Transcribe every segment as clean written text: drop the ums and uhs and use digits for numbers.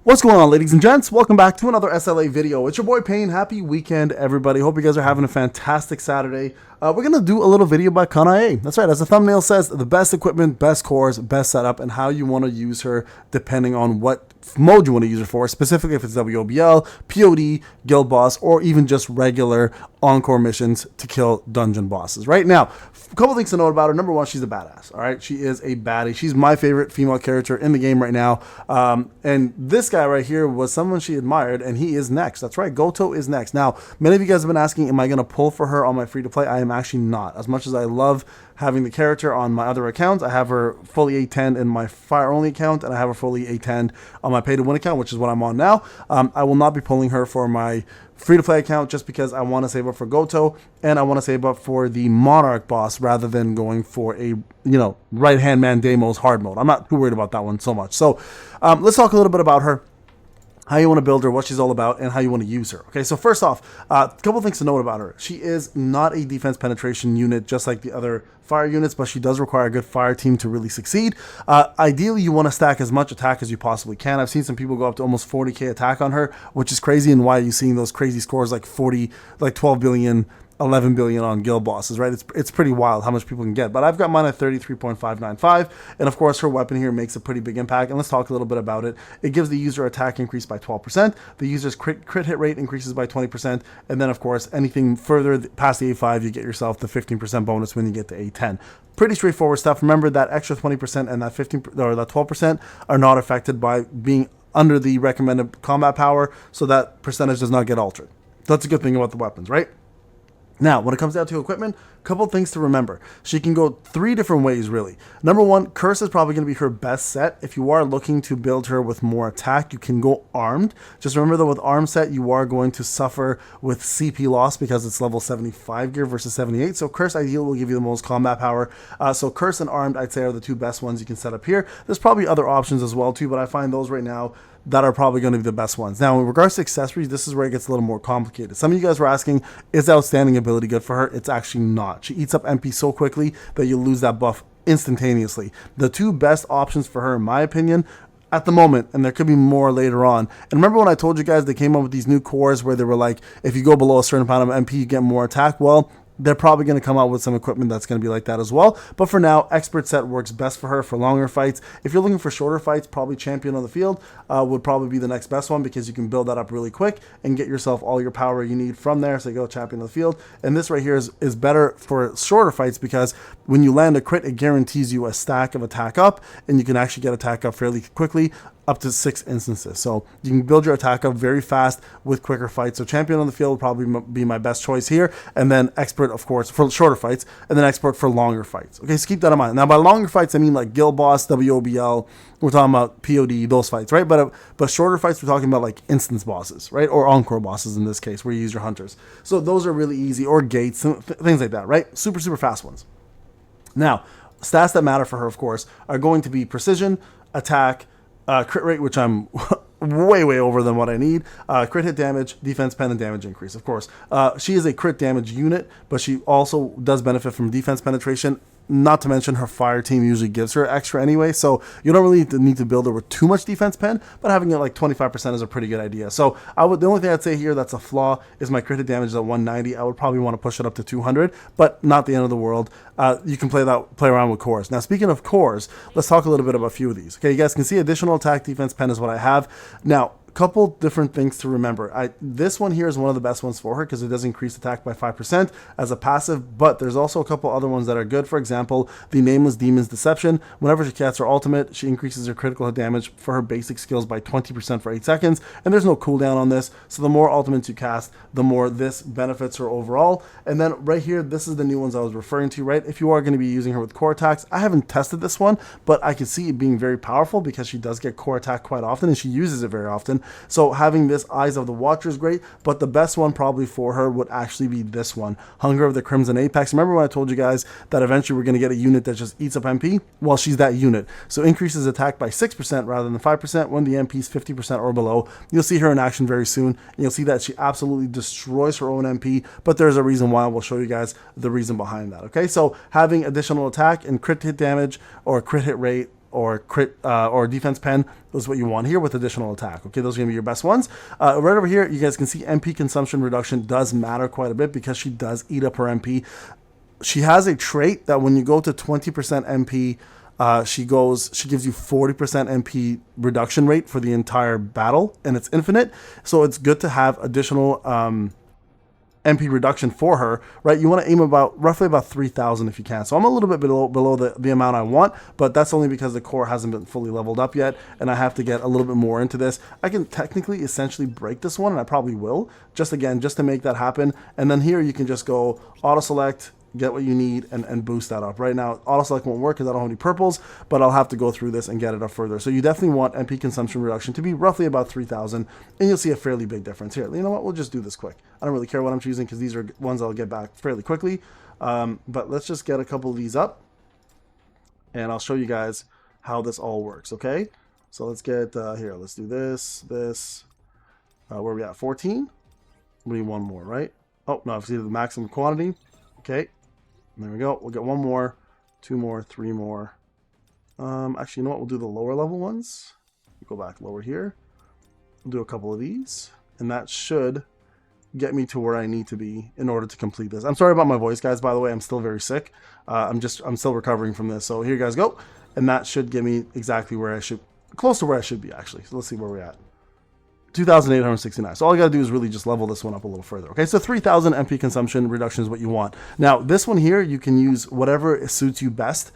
What's going on, ladies and gents? Welcome back to another SLA video. It's your boy Payne. Happy weekend, everybody. Hope you guys are having a fantastic Saturday. We're going to do a little video about KANAE. That's right, as the thumbnail says, the best equipment, best cores, best setup, and how you want to use her depending on what mode you want to use her for, specifically if it's WOBL, POD, guild boss, or even just regular encore missions to kill dungeon bosses. Right now, a couple things to note about her. Number one, she's a badass. All right, she is a baddie. She's my favorite female character in the game right now. And this guy right here was someone she admired, and he is next. That's right, Goto is next. Now, many of you guys have been asking, am I going to pull for her on my free-to-play? I am actually not. As much as I love having the character on my other accounts, I have her fully A10 in my fire-only account, and I have her fully A10 on my pay-to-win account, which is what I'm on now. I will not be pulling her for my free-to-play account just because I want to save up for Goto, and I want to save up for the Monarch boss rather than going for a, right-hand man Deimos hard mode. I'm not too worried about that one so much. So let's talk a little bit about her, how you want to build her, what she's all about, and how you want to use her. Okay, so first off, a couple things to note about her. She is not a defense penetration unit just like the other fire units, but she does require a good fire team to really succeed. Ideally, you want to stack as much attack as you possibly can. I've seen some people go up to almost 40k attack on her, which is crazy, and why are you seeing those crazy scores like 12 billion, 11 billion on guild bosses, right? It's pretty wild how much people can get, but I've got mine at 33.595, and of course her weapon here makes a pretty big impact, and let's talk a little bit about it. It gives the user attack increase by 12%, the user's crit hit rate increases by 20%, and then of course anything further past the A5, you get yourself the 15% bonus when you get to A10. Pretty straightforward stuff. Remember that extra 20% and that 15 or that 12% are not affected by being under the recommended combat power, so that percentage does not get altered. That's a good thing about the weapons, right? Now, when it comes down to equipment, a couple things to remember. She can go 3 different ways, really. Number one, Curse is probably going to be her best set. If you are looking to build her with more attack, you can go armed. Just remember that with armed set, you are going to suffer with CP loss because it's level 75 gear versus 78. So Curse ideally will give you the most combat power. So Curse and armed, I'd say, are the 2 best ones you can set up here. There's probably other options as well, too, but I find those right now that are probably going to be the best ones. Now, in regards to accessories, this is where it gets a little more complicated. Some of you guys were asking, is outstanding ability good for her? It's actually not. She eats up MP so quickly that you lose that buff instantaneously. The 2 best options for her, in my opinion, at the moment, and there could be more later on. And remember when I told you guys they came up with these new cores where they were like, if you go below a certain amount of MP, you get more attack? Well, they're probably going to come out with some equipment that's going to be like that as well. But for now, Expert Set works best for her for longer fights. If you're looking for shorter fights, probably Champion on the Field would probably be the next best one, because you can build that up really quick and get yourself all your power you need from there. So you go Champion on the Field. And this right here is better for shorter fights, because when you land a crit, it guarantees you a stack of attack up, and you can actually get attack up fairly quickly, up to 6 instances. So you can build your attack up very fast with quicker fights. So Champion on the Field would probably be my best choice here. And then Expert, of course, for shorter fights. And then Expert for longer fights. Okay, so keep that in mind. Now, by longer fights, I mean like Guild Boss, WOBL. We're talking about POD, those fights, right? But shorter fights, we're talking about like instance bosses, right? Or encore bosses in this case, where you use your hunters. So those are really easy. Or gates, things like that, right? Super, super fast ones. Now, stats that matter for her, of course, are going to be precision, attack, crit rate, which I'm way over than what I need, crit hit damage, defense pen, and damage increase. Of course, she is a crit damage unit, but she also does benefit from defense penetration. Not to mention her fire team usually gives her extra anyway, so you don't really need to build her with too much defense pen, but having it like 25% is a pretty good idea. So the only thing I'd say here that's a flaw is my crit hit damage is at 190. I would probably want to push it up to 200, but not the end of the world. You can play around with cores. Now, speaking of cores, let's talk a little bit about a few of these. Okay, you guys can see additional attack, defense pen is what I have. Now, couple different things to remember. This one here is one of the best ones for her because it does increase attack by 5% as a passive, but there's also a couple other ones that are good. For example, the Nameless Demon's Deception. Whenever she casts her ultimate, she increases her critical hit damage for her basic skills by 20% for 8 seconds, and there's no cooldown on this, so the more ultimates you cast, the more this benefits her overall. And then right here, this is the new ones I was referring to, right? If you are going to be using her with core attacks, I haven't tested this one, but I can see it being very powerful because she does get core attack quite often, and she uses it very often. So having this Eyes of the Watcher is great, but the best one probably for her would actually be this one, Hunger of the Crimson Apex. Remember when I told you guys that eventually we're going to get a unit that just eats up MP? Well, she's that unit. So increases attack by 6% rather than 5% when the MP is 50% or below. You'll see her in action very soon, and you'll see that she absolutely destroys her own MP, but there's a reason why. We'll show you guys the reason behind that. Okay, so having additional attack and crit hit damage or crit hit rate or crit or defense pen. Those are what you want here with additional attack. Okay, those are gonna be your best ones. Right over here, you guys can see MP consumption reduction does matter quite a bit because she does eat up her MP. She has a trait that when you go to 20% MP, she gives you 40% MP reduction rate for the entire battle, and it's infinite. So it's good to have additional MP reduction for her, right? You want to aim roughly about 3,000 if you can. So I'm a little bit below the amount I want, but that's only because the core hasn't been fully leveled up yet, and I have to get a little bit more into this. I can technically essentially break this one, and I probably will, just to make that happen. And then here you can just go auto select, get what you need, and boost that up. Right now, auto select won't work because I don't have any purples, but I'll have to go through this and get it up further. So you definitely want MP consumption reduction to be roughly about 3,000, and you'll see a fairly big difference here. You know what? We'll just do this quick. I don't really care what I'm choosing because these are ones I'll get back fairly quickly. But let's just get a couple of these up, and I'll show you guys how this all works. Okay? So let's get here. Let's do this. Where are we at? 14. We need one more, right? Oh no, it's either the maximum quantity. Okay. There we go. We'll get one more, two more, three more. Actually, you know what? We'll do the lower level ones. Go back lower here. We'll do a couple of these, and that should get me to where I need to be in order to complete this. I'm sorry about my voice, guys. By the way, I'm still very sick. I'm still recovering from this. So here you guys go, and that should get me exactly where I should, close to where I should be actually. So let's see where we're at. 2,869. So all you gotta do is really just level this one up a little further. Okay, so 3,000 MP consumption reduction is what you want. Now this one here, you can use whatever suits you best.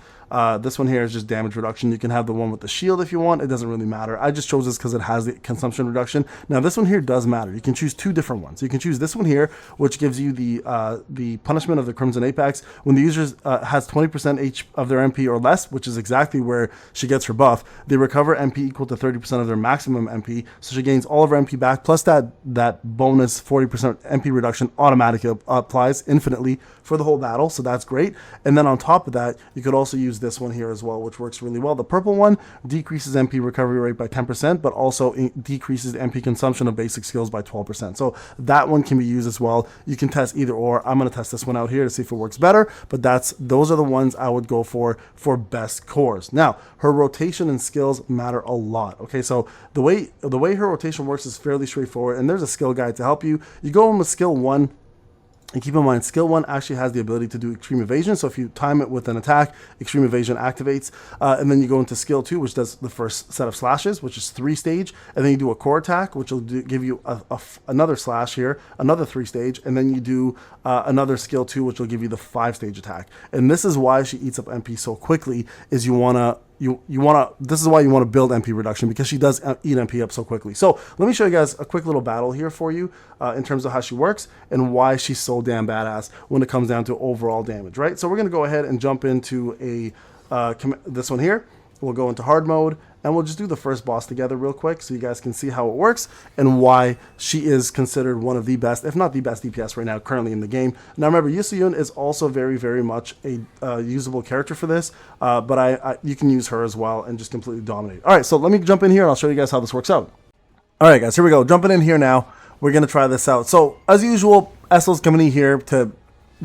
This one here is just damage reduction. You can have the one with the shield if you want. It doesn't really matter. I just chose this because it has the consumption reduction. Now this one here does matter. You can choose two different ones. You can choose this one here, which gives you the punishment of the Crimson Apex. When the user has 20% of their MP or less, which is exactly where she gets her buff, they recover MP equal to 30% of their maximum MP. So she gains all of her MP back, plus that bonus 40% MP reduction automatically applies infinitely for the whole battle. So that's great. And then on top of that, you could also use this one here as well, which works really well. The purple one decreases MP recovery rate by 10%, but also decreases MP consumption of basic skills by 12%. So that one can be used as well. You can test either or. I'm going to test this one out here to see if it works better, but those are the ones I would go for best cores. Now, her rotation and skills matter a lot. Okay, so the way her rotation works is fairly straightforward, and there's a skill guide to help you. You go in with skill 1. And keep in mind, skill 1 actually has the ability to do extreme evasion. So if you time it with an attack, extreme evasion activates. And then you go into skill 2, which does the first set of slashes, which is 3 stage. And then you do a core attack, which will give you another slash here, another 3 stage. And then you do another skill 2, which will give you the 5 stage attack. And this is why she eats up MP so quickly, is this is why you want to build MP reduction, because she does eat MP up so quickly. So let me show you guys a quick little battle here for you in terms of how she works and why she's so damn badass when it comes down to overall damage, right? So we're going to go ahead and jump into this one here. We'll go into hard mode, and we'll just do the first boss together real quick so you guys can see how it works and why she is considered one of the best, if not the best DPS right now currently in the game. Now remember, Yusuyun is also very, very much a usable character for this, but you can use her as well and just completely dominate. All right, so let me jump in here and I'll show you guys how this works out. All right, guys, here we go. Jumping in here now. We're going to try this out. So as usual, Essel's coming in here to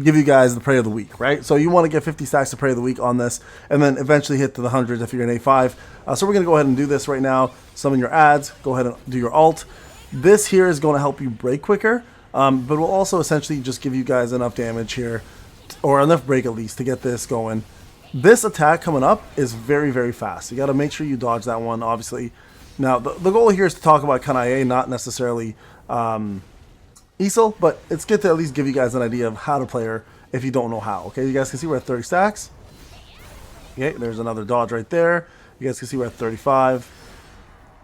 give you guys the prey of the week, right? So you want to get 50 stacks of prey of the week on this, and then eventually hit to the hundreds if you're an A5. So we're going to go ahead and do this right now. Summon your ads, go ahead and do your alt. This here is going to help you break quicker, but will also essentially just give you guys enough damage here, or enough break at least, to get this going. This attack coming up is very, very fast. You got to make sure you dodge that one, obviously. Now, the goal here is to talk about KANAE, not necessarily ESL, but it's good to at least give you guys an idea of how to play her if you don't know how. Okay, you guys can see we're at 30 stacks. Okay, there's another dodge right there. You guys can see we're at 35.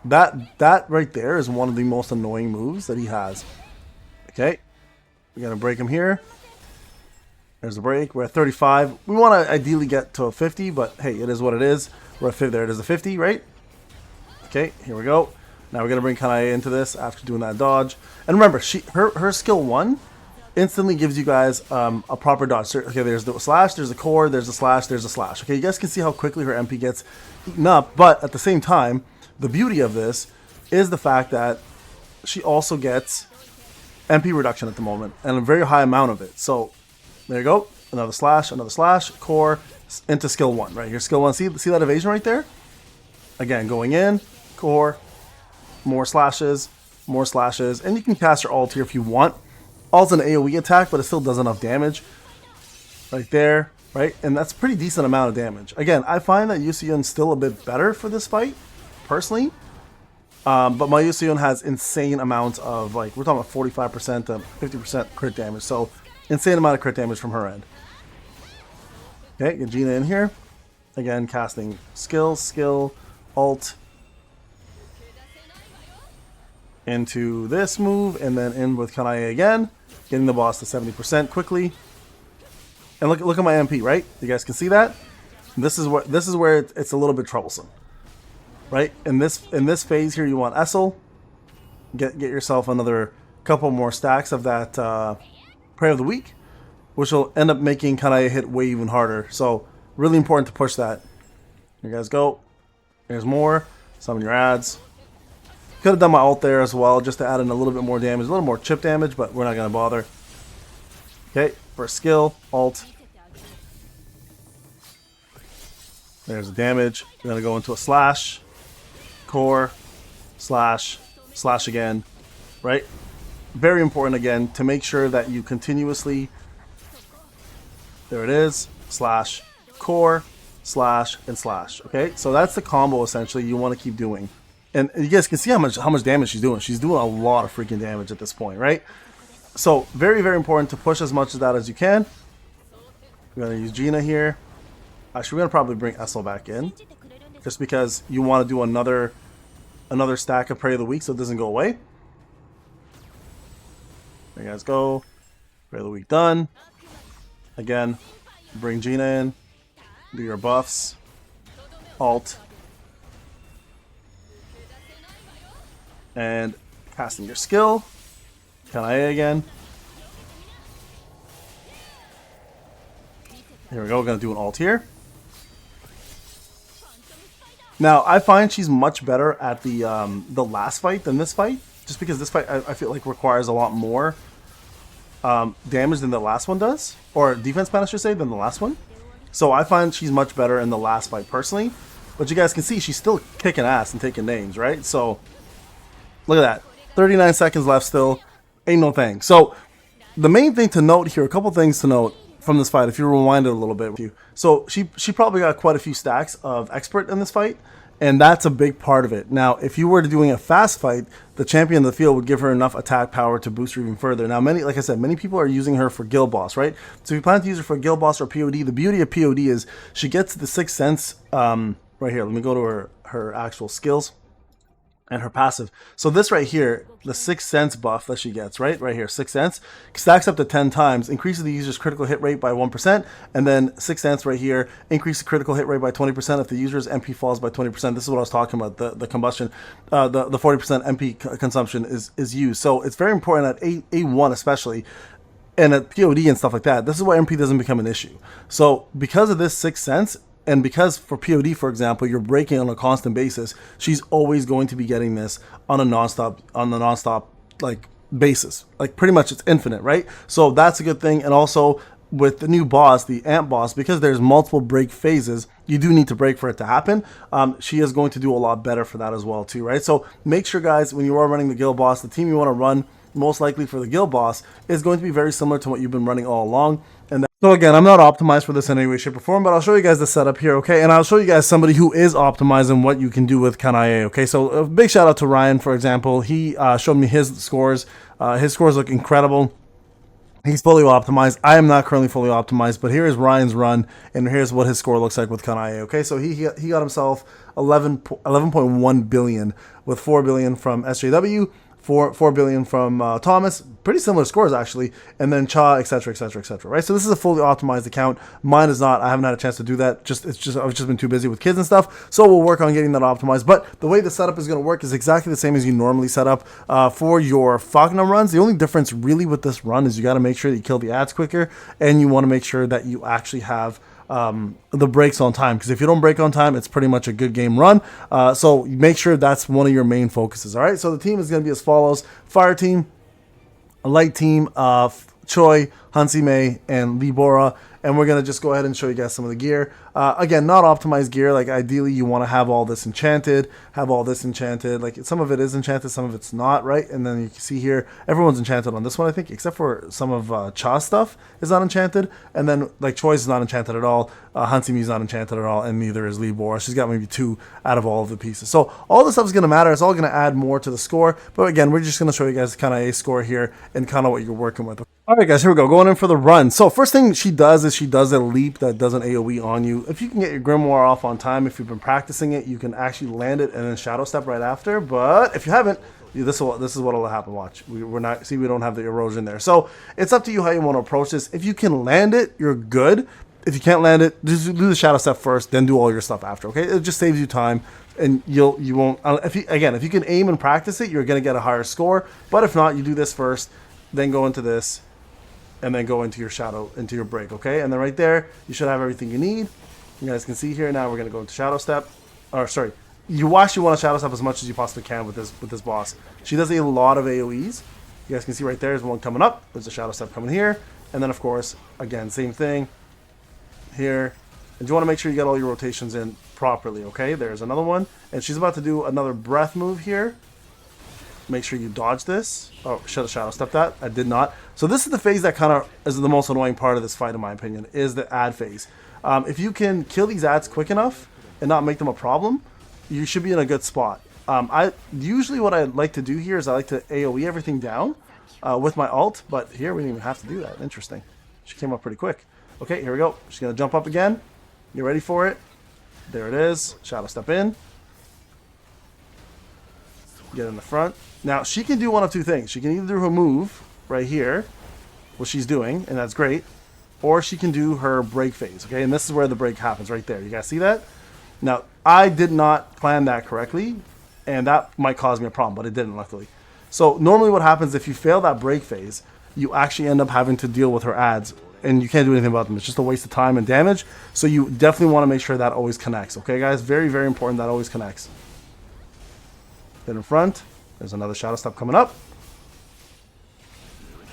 That right there is one of the most annoying moves that he has. Okay, we're gonna break him here. There's a break. We're at 35. We want to ideally get to a 50, but hey, it is what it is. We're at 50. There it is, a 50, right? Okay, here we go. Now we're gonna bring KANAE into this after doing that dodge. And remember, her skill 1 instantly gives you guys a proper dodge. So, okay, there's the slash, there's the core, there's the slash, there's the slash. Okay, you guys can see how quickly her MP gets eaten up, but at the same time, the beauty of this is the fact that she also gets MP reduction at the moment, and a very high amount of it. So there you go, another slash, core, into skill 1, right here, skill 1. See that evasion right there? Again, going in, core, more slashes, and you can cast your ult here if you want. Ult's an AoE attack, but it still does enough damage. Right there, right? And that's a pretty decent amount of damage. Again, I find that Yusuyo's still a bit better for this fight, personally. But my Yusuyo has insane amounts of, like, we're talking about 45% to 50% crit damage. So, insane amount of crit damage from her end. Okay, get Gina in here. Again, casting skill, ult. Into this move, and then in with KANAE again. Getting the boss to 70% quickly. And look at my MP, right? You guys can see that? This is where it's a little bit troublesome. Right? In this phase here, you want Essel. Get yourself another couple more stacks of that Prayer of the Week, which will end up making KANAE hit way even harder. So really important to push that. Here you guys go. There's more. Summon your ads. Could have done my ult there as well, just to add in a little bit more damage, a little more chip damage, but we're not gonna bother. Okay, first skill, ult. There's the damage. We're gonna go into a slash. Core, slash again, right? Very important again to make sure that you continuously, there it is, slash, core, slash, and slash. Okay, so that's the combo essentially you want to keep doing, and you guys can see how much damage she's doing. She's doing a lot of freaking damage at this point, right? So very important to push as much of that as you can. We're gonna use Gina here. Actually, we're gonna probably bring Essel back in, just because you want to do another stack of Prayer of the Week so it doesn't go away. There you guys go. Prayer of the Week done. Again, bring Gina in. Do your buffs. Alt. And casting your skill. KANAE again. Here we go. We're going to do an alt here. Now, I find she's much better at the last fight than this fight. Just because this fight, I feel like, requires a lot more damage than the last one does. Or defense ban, I should say, than the last one. So I find she's much better in the last fight, personally. But you guys can see, she's still kicking ass and taking names, right? So, look at that. 39 seconds left still. Ain't no thing. So, the main thing to note here, a couple things to note from this fight, if you rewind it a little bit. So she probably got quite a few stacks of expert in this fight, and that's a big part of it. Now, if you were doing a fast fight, the champion of the field would give her enough attack power to boost her even further. Now, like I said, many people are using her for guild boss, right? So if you plan to use her for guild boss or POD, the beauty of POD is she gets the 6th sense right here. Let me go to her actual skills and her passive. So this right here, the 6th sense buff that she gets, right here, 6th sense, stacks up to 10 times, increases the user's critical hit rate by 1%, and then 6th sense right here, increase the critical hit rate by 20% if the user's MP falls by 20%. This is what I was talking about, the combustion, the 40% MP consumption is used. So it's very important at A1 especially, and at POD and stuff like that. This is why MP doesn't become an issue. So because of this 6th sense, and because for POD, for example, you're breaking on a constant basis, she's always going to be getting this on the nonstop like basis. Like pretty much it's infinite, right? So that's a good thing. And also with the new boss, the Amp boss, because there's multiple break phases, you do need to break for it to happen. She is going to do a lot better for that as well too, right? So make sure, guys, when you are running the guild boss, the team you want to run most likely for the guild boss is going to be very similar to what you've been running all along. And so again, I'm not optimized for this in any way, shape, or form, but I'll show you guys the setup here, okay? And I'll show you guys somebody who is optimized and what you can do with KANAE, okay? So a big shout out to Ryan, for example. He showed me his scores. His scores look incredible. He's fully optimized. I am not currently fully optimized, but here is Ryan's run, and here's what his score looks like with KANAE, okay? So he got himself 11.1 billion with 4 billion from SJW, 4 billion from Thomas, pretty similar scores actually, and then Cha, etc, right? So this is a fully optimized account. Mine is not. I haven't had a chance to do that. I've just been too busy with kids and stuff. So we'll work on getting that optimized. But the way the setup is going to work is exactly the same as you normally set up for your Falconer runs. The only difference really with this run is you got to make sure that you kill the ads quicker, and you want to make sure that you actually have the breaks on time, because if you don't break on time, it's pretty much a good game run. So make sure that's one of your main focuses. All right, so the team is going to be as follows: Fire team, a light team, Choi, Hansime, and Libora, and we're gonna just go ahead and show you guys some of the gear. Again, not optimized gear. Like ideally, you want to have all this enchanted, have all this enchanted. Like some of it is enchanted, some of it's not, right? And then you can see here, everyone's enchanted on this one, I think, except for some of Cha's stuff is not enchanted, and then like Choi's is not enchanted at all. Hansime is not enchanted at all, and neither is Libora. She's got maybe 2 out of all of the pieces. So all this stuff is gonna matter. It's all gonna add more to the score. But again, we're just gonna show you guys kind of a score here and kind of what you're working with. All right, guys, here we go. Going in for the run. So first thing she does is she does a leap that does an AoE on you. If you can get your Grimoire off on time, if you've been practicing it, you can actually land it and then shadow step right after. But if you haven't, this is what will happen. Watch. We don't have the erosion there. So it's up to you how you want to approach this. If you can land it, you're good. If you can't land it, just do the shadow step first, then do all your stuff after. Okay, it just saves you time, and you won't. If you can aim and practice it, you're gonna get a higher score. But if not, you do this first, then go into this, and then go into your shadow, into your break, okay? And then right there, you should have everything you need. You guys can see here, now we're gonna go into shadow step. Or sorry, you actually want to shadow step as much as you possibly can with this boss. She does a lot of AoEs. You guys can see right there's one coming up. There's a shadow step coming here. And then of course, again, same thing here. And you want to make sure you get all your rotations in properly, okay? There's another one. And she's about to do another breath move here. Make sure you dodge this. Oh, should have shadow stepped that. I did not. So this is the phase that kind of is the most annoying part of this fight, in my opinion, is the ad phase. If you can kill these ads quick enough and not make them a problem, you should be in a good spot. Usually what I like to do here is I like to AoE everything down with my ult, but here we didn't even have to do that. Interesting. She came up pretty quick. Okay, here we go. She's going to jump up again. Get ready for it. There it is. Shadow step in. Get in the front. Now, she can do one of two things. She can either do her move right here, what she's doing, and that's great, or she can do her break phase, okay? And this is where the break happens, right there. You guys see that? Now, I did not plan that correctly, and that might cause me a problem, but it didn't, luckily. So, normally what happens if you fail that break phase, you actually end up having to deal with her ads, and you can't do anything about them. It's just a waste of time and damage, so you definitely want to make sure that always connects, okay, guys? Very, very important that always connects. Get in front. There's another shadow step coming up.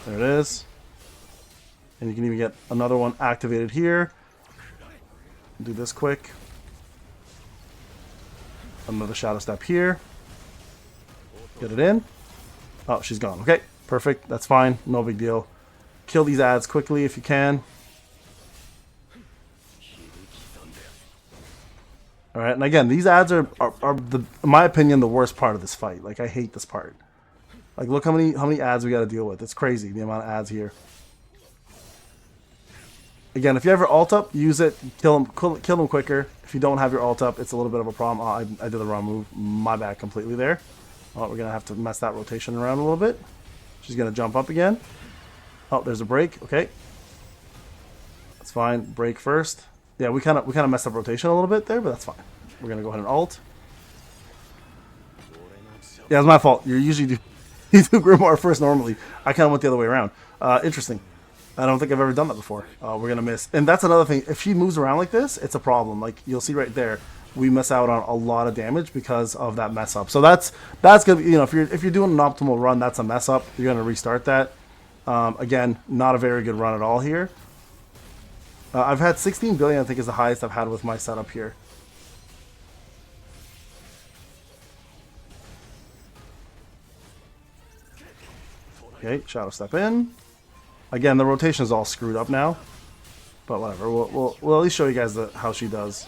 There it is. And you can even get another one activated here. Do this quick. Another shadow step here. Get it in. Oh, she's gone. Okay, perfect. That's fine. No big deal. Kill these ads quickly if you can. Alright, and again, these ads are in my opinion, the worst part of this fight. Like, I hate this part. Like, look how many ads we got to deal with. It's crazy, the amount of ads here. Again, if you have your ult up, use it. Kill them quicker. If you don't have your ult up, it's a little bit of a problem. Oh, I did the wrong move. My bad completely there. Oh, we're going to have to mess that rotation around a little bit. She's going to jump up again. Oh, there's a break. Okay. That's fine. Break first. Yeah, we kind of messed up rotation a little bit there, but that's fine. We're gonna go ahead and ult. Yeah, it's my fault. You usually do Grimoire first normally. I kind of went the other way around. Interesting. I don't think I've ever done that before. We're gonna miss, and that's another thing. If she moves around like this, it's a problem. Like you'll see right there, we miss out on a lot of damage because of that mess up. So that's gonna be, if you're doing an optimal run, that's a mess up. You're gonna restart that. Again, not a very good run at all here. I've had 16 billion, I think is the highest I've had with my setup here. Okay, shadow step in. Again, the rotation is all screwed up now, but whatever. We'll at least show you guys how she does.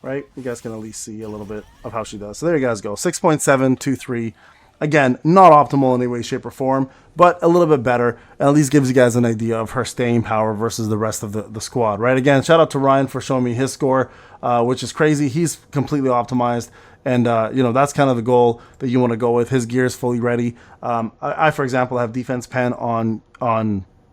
Right? You guys can at least see a little bit of how she does. So there you guys go. 6.723. Again, not optimal in any way, shape, or form, but a little bit better. And at least gives you guys an idea of her staying power versus the rest of the squad, right? Again, shout out to Ryan for showing me his score, which is crazy. He's completely optimized. And, that's kind of the goal that you want to go with. His gear is fully ready. I, for example, have defense pen on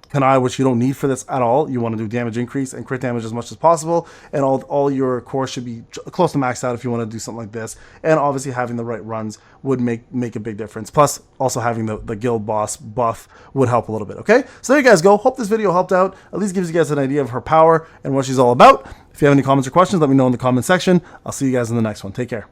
KANAE, which you don't need for this at all. You want to do damage increase and crit damage as much as possible, and all your cores should be close to maxed out if you want to do something like this. And obviously having the right runs would make a big difference. Plus also having the guild boss buff would help a little bit. Okay, so there you guys go. Hope this video helped out, at least gives you guys an idea of her power and what she's all about. If you have any comments or questions, let me know in the comment section. I'll see you guys in the next one. Take care.